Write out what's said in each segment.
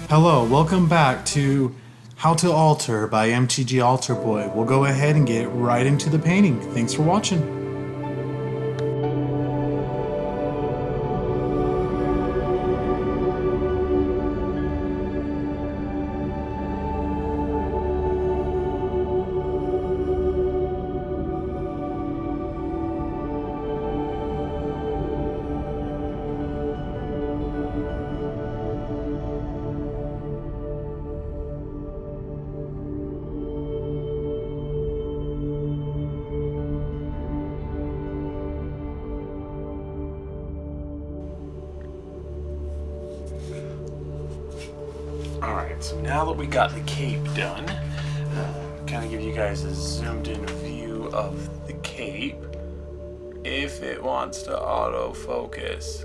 Hello, welcome back to How to Alter by MTG Alter Boy. We'll go ahead and get right into the painting. Thanks for watching. Alright, so now that we got the cape done, kind of give you guys a zoomed in view of the cape, if it wants to autofocus.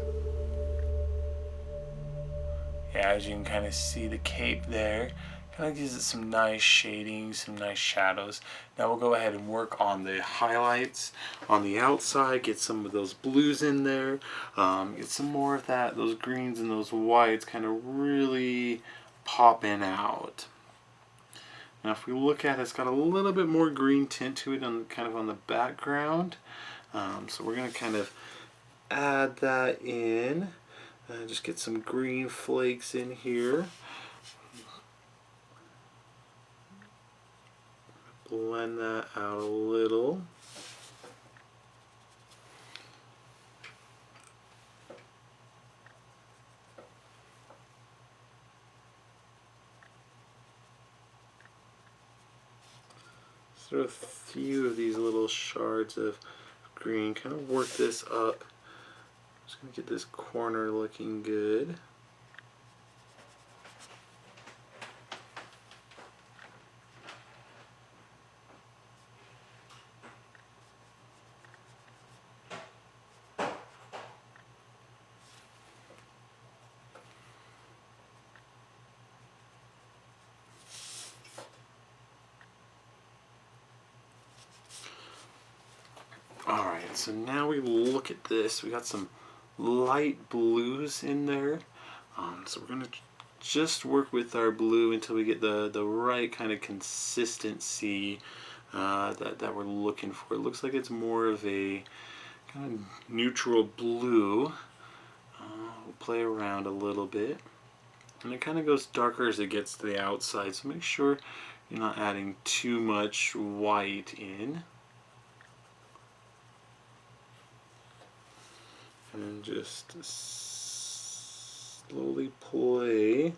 Yeah, as you can kind of see the cape there, kind of gives it some nice shading, some nice shadows. Now we'll go ahead and work on the highlights on the outside, get some of those blues in there, get some more of that, those greens and those whites kind of really popping out. Now if we look at it, it's got a little bit more green tint to it on kind of on the background. So we're going to kind of add that in. Just get some green flakes in here. Blend that out a little. Throw a few of these little shards of green, kind of work this up. Just going to get this corner looking good. Alright, so now we look at this. We got some light blues in there. So we're going to just work with our blue until we get the right kind of consistency that we're looking for. It looks like it's more of a kind of neutral blue. We'll play around a little bit. And it kind of goes darker as it gets to the outside, so make sure you're not adding too much white in. And just slowly play.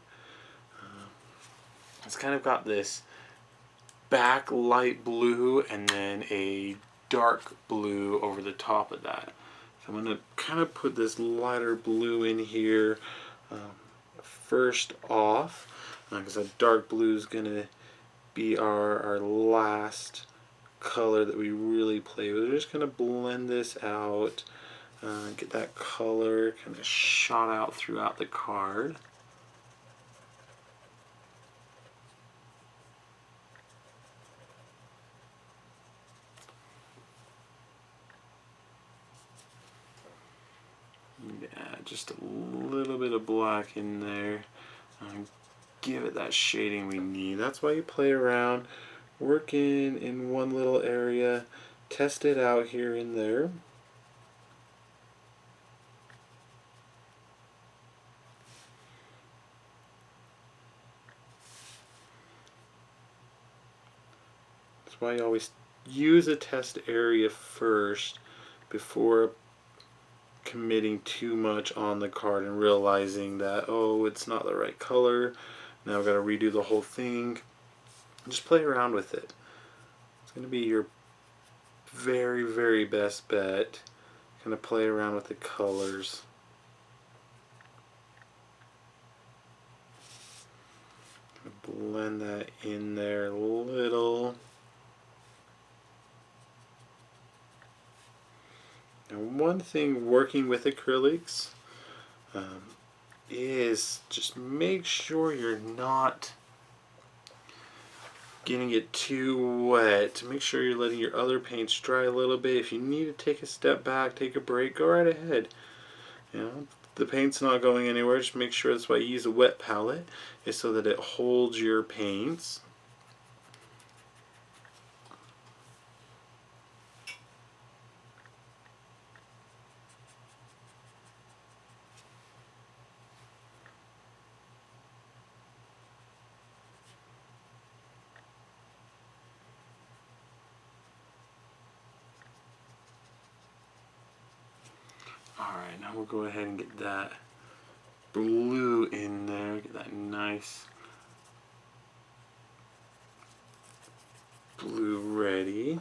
It's kind of got this back light blue and then a dark blue over the top of that. So I'm going to kind of put this lighter blue in here first off, because that dark blue is going to be our last color that we really play with. We're just going to blend this out. Get that color kind of shot out throughout the card. Yeah, just a little bit of black in there. Give it that shading we need. That's why you play around, work in one little area, test it out here and there. That's why you always use a test area first before committing too much on the card and realizing that, oh, it's not the right color. Now I've got to redo the whole thing. Just play around with it. It's going to be your very, very best bet. Kind of play around with the colors. Blend that in there a little. And one thing working with acrylics is just make sure you're not getting it too wet. Make sure you're letting your other paints dry a little bit. If you need to take a step back, take a break, go right ahead. You know, the paint's not going anywhere. Just make sure that's why you use a wet palette, is so that it holds your paints. Alright, now we'll go ahead and get that blue in there, get that nice blue ready.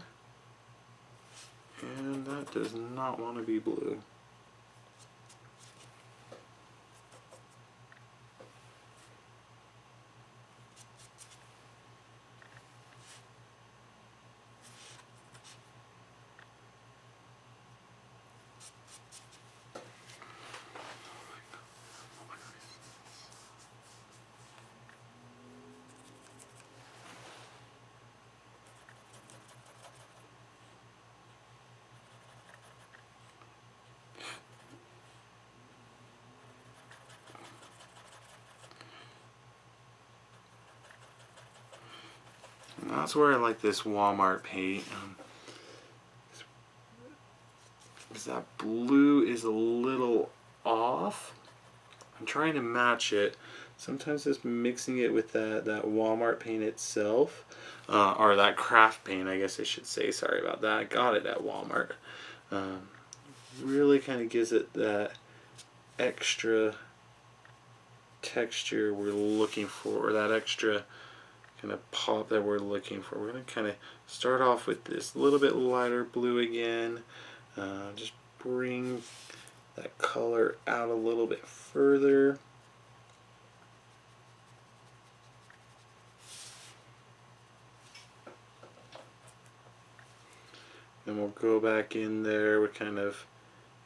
And that does not want to be blue. And that's where I like this Walmart paint. Because that blue is a little off. I'm trying to match it. Sometimes just mixing it with that Walmart paint itself, or that craft paint, I guess I should say. Sorry about that. I got it at Walmart. Really kind of gives it that extra texture we're looking for, or that extra kind of pop that we're looking for. We're going to kind of start off with this little bit lighter blue again. Just bring that color out a little bit further. Then we'll go back in there with kind of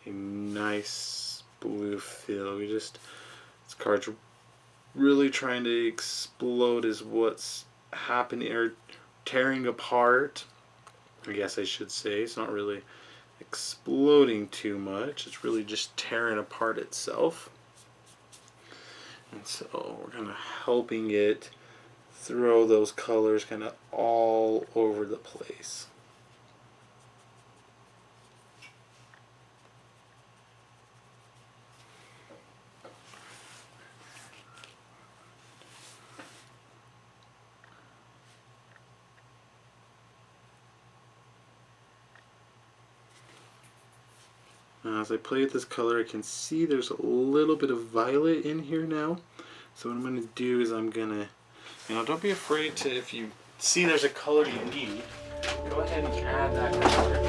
a nice blue fill. This card's really trying to explode is what's happening, or tearing apart, I guess I should say. It's not really exploding too much, it's really just tearing apart itself. And so we're kind of helping it throw those colors kind of all over the place. Now as I play with this color, I can see there's a little bit of violet in here now. So what I'm going to do is I'm going to, don't be afraid to, if you see there's a color you need, go ahead and add that color.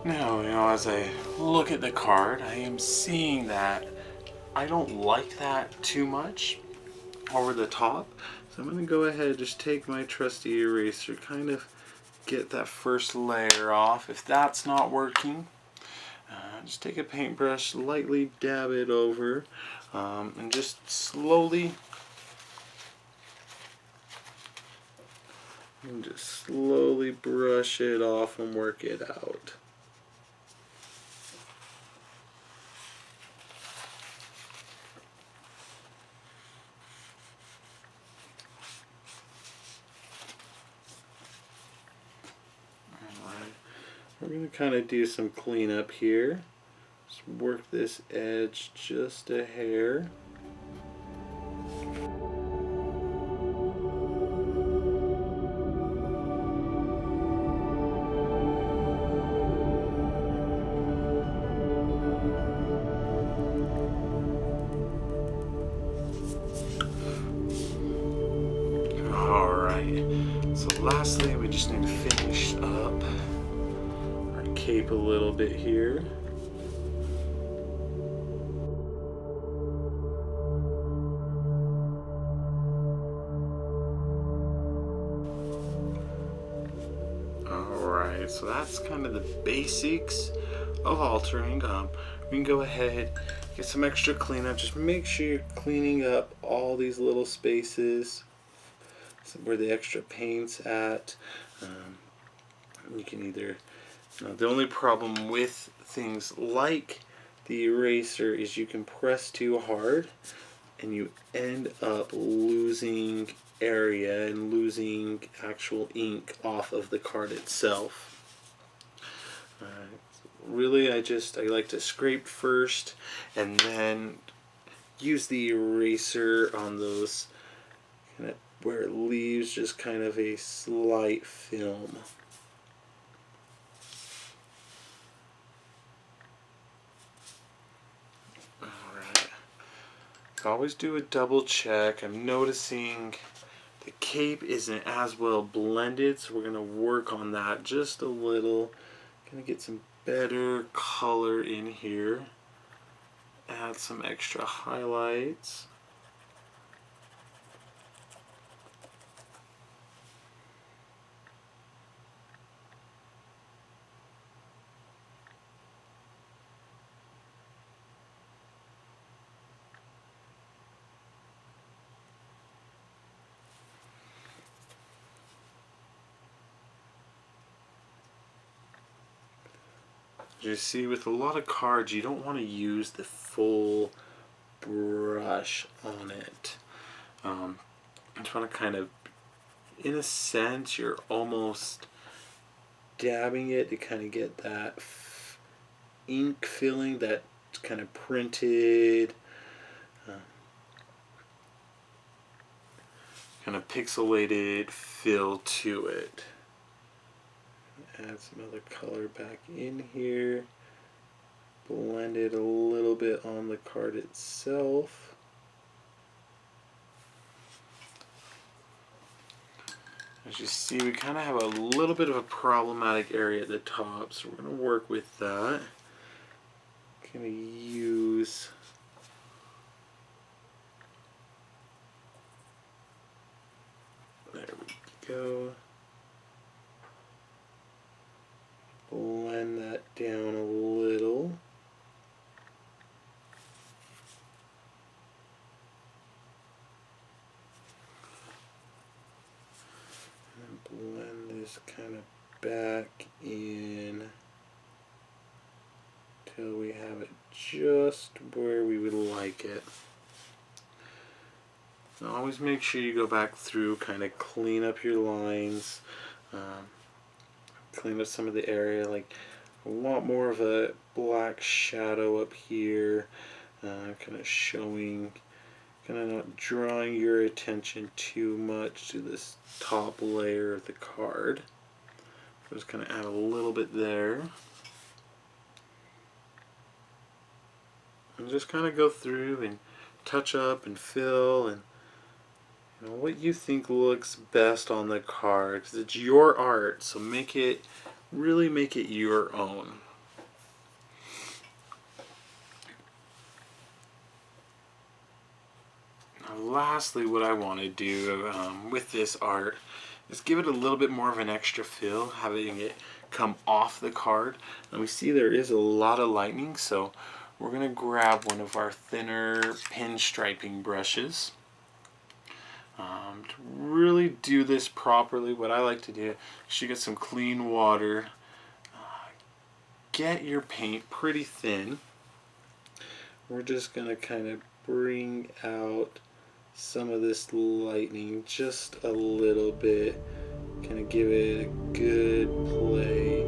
Now, as I look at the card, I am seeing that I don't like that too much over the top. So I'm going to go ahead and just take my trusty eraser, kind of get that first layer off. If that's not working, just take a paintbrush, lightly dab it over, and just slowly brush it off and work it out. We're going to kind of do some cleanup here. Just work this edge just a hair. Alright, so lastly we just need to finish up cape a little bit here. Alright, so that's kind of the basics of altering. We can go ahead, get some extra cleanup. Just make sure you're cleaning up all these little spaces where the extra paint's at. You can either, the only problem with things like the eraser is you can press too hard and you end up losing area and losing actual ink off of the card itself. Really, I like to scrape first and then use the eraser on those kind of where it leaves just kind of a slight film. Alright, always do a double check. I'm noticing the cape isn't as well blended, so we're going to work on that just a little. Going to get some better color in here. Add some extra highlights. You see, with a lot of cards, you don't want to use the full brush on it. I just want to kind of, in a sense, you're almost dabbing it to kind of get that ink feeling, that kind of printed, kind of pixelated feel to it. Add some other color back in here. Blend it a little bit on the card itself. As you see, we kind of have a little bit of a problematic area at the top, so we're going to work with that. Going to use there we go. Blend that down a little. And blend this kind of back in till we have it just where we would like it. Now always make sure you go back through, kind of clean up your lines. Clean up some of the area, like a lot more of a black shadow up here, kind of showing, kind of not drawing your attention too much to this top layer of the card. Just kind of add a little bit there. And just kind of go through and touch up and fill and what you think looks best on the card, because it's your art, so really make it your own. Now lastly, what I want to do with this art is give it a little bit more of an extra feel, having it come off the card. And we see there is a lot of lightning, so we're going to grab one of our thinner pinstriping brushes. To really do this properly, what I like to do is you get some clean water, get your paint pretty thin. We're just going to kind of bring out some of this lightning just a little bit, kind of give it a good play.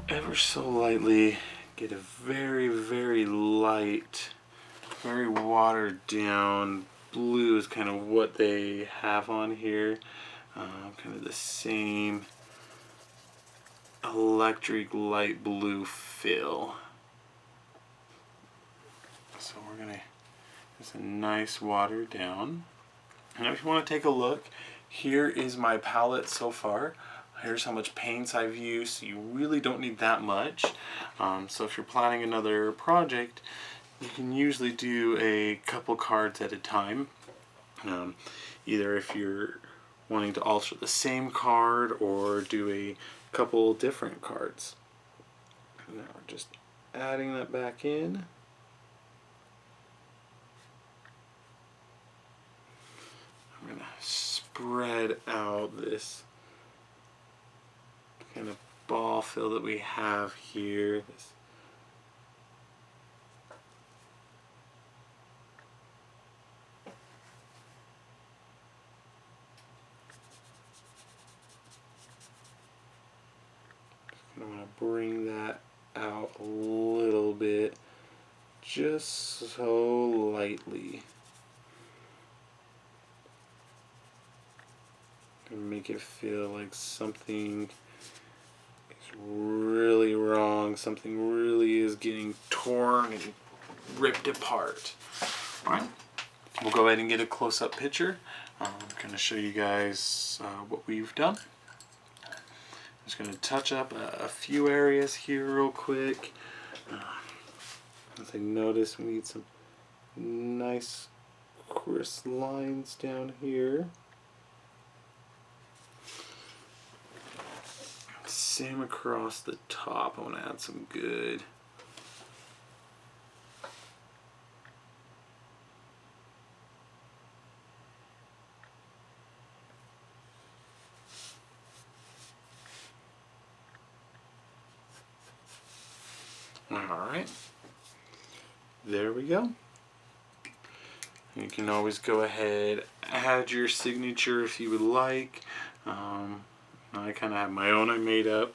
Ever so lightly get a very, very light, very watered down blue is kind of what they have on here. Kind of the same electric light blue fill. So we're going to get some nice water down. And if you want to take a look, here is my palette so far. Here's how much paints I've used. So you really don't need that much. So if you're planning another project, you can usually do a couple cards at a time. Either if you're wanting to alter the same card or do a couple different cards. Now we're just adding that back in. I'm going to spread out this kind of ball fill that we have here. I'm going to bring that out a little bit, just so lightly. And make it feel like something is really wrong, something really is getting torn and ripped apart. Alright, we'll go ahead and get a close-up picture. I'm going to show you guys what we've done. Just going to touch up a few areas here real quick. As I notice, we need some nice crisp lines down here. Same across the top. I want to add some good. Alright, there we go. You can always go ahead, add your signature if you would like. I kind of have my own I made up.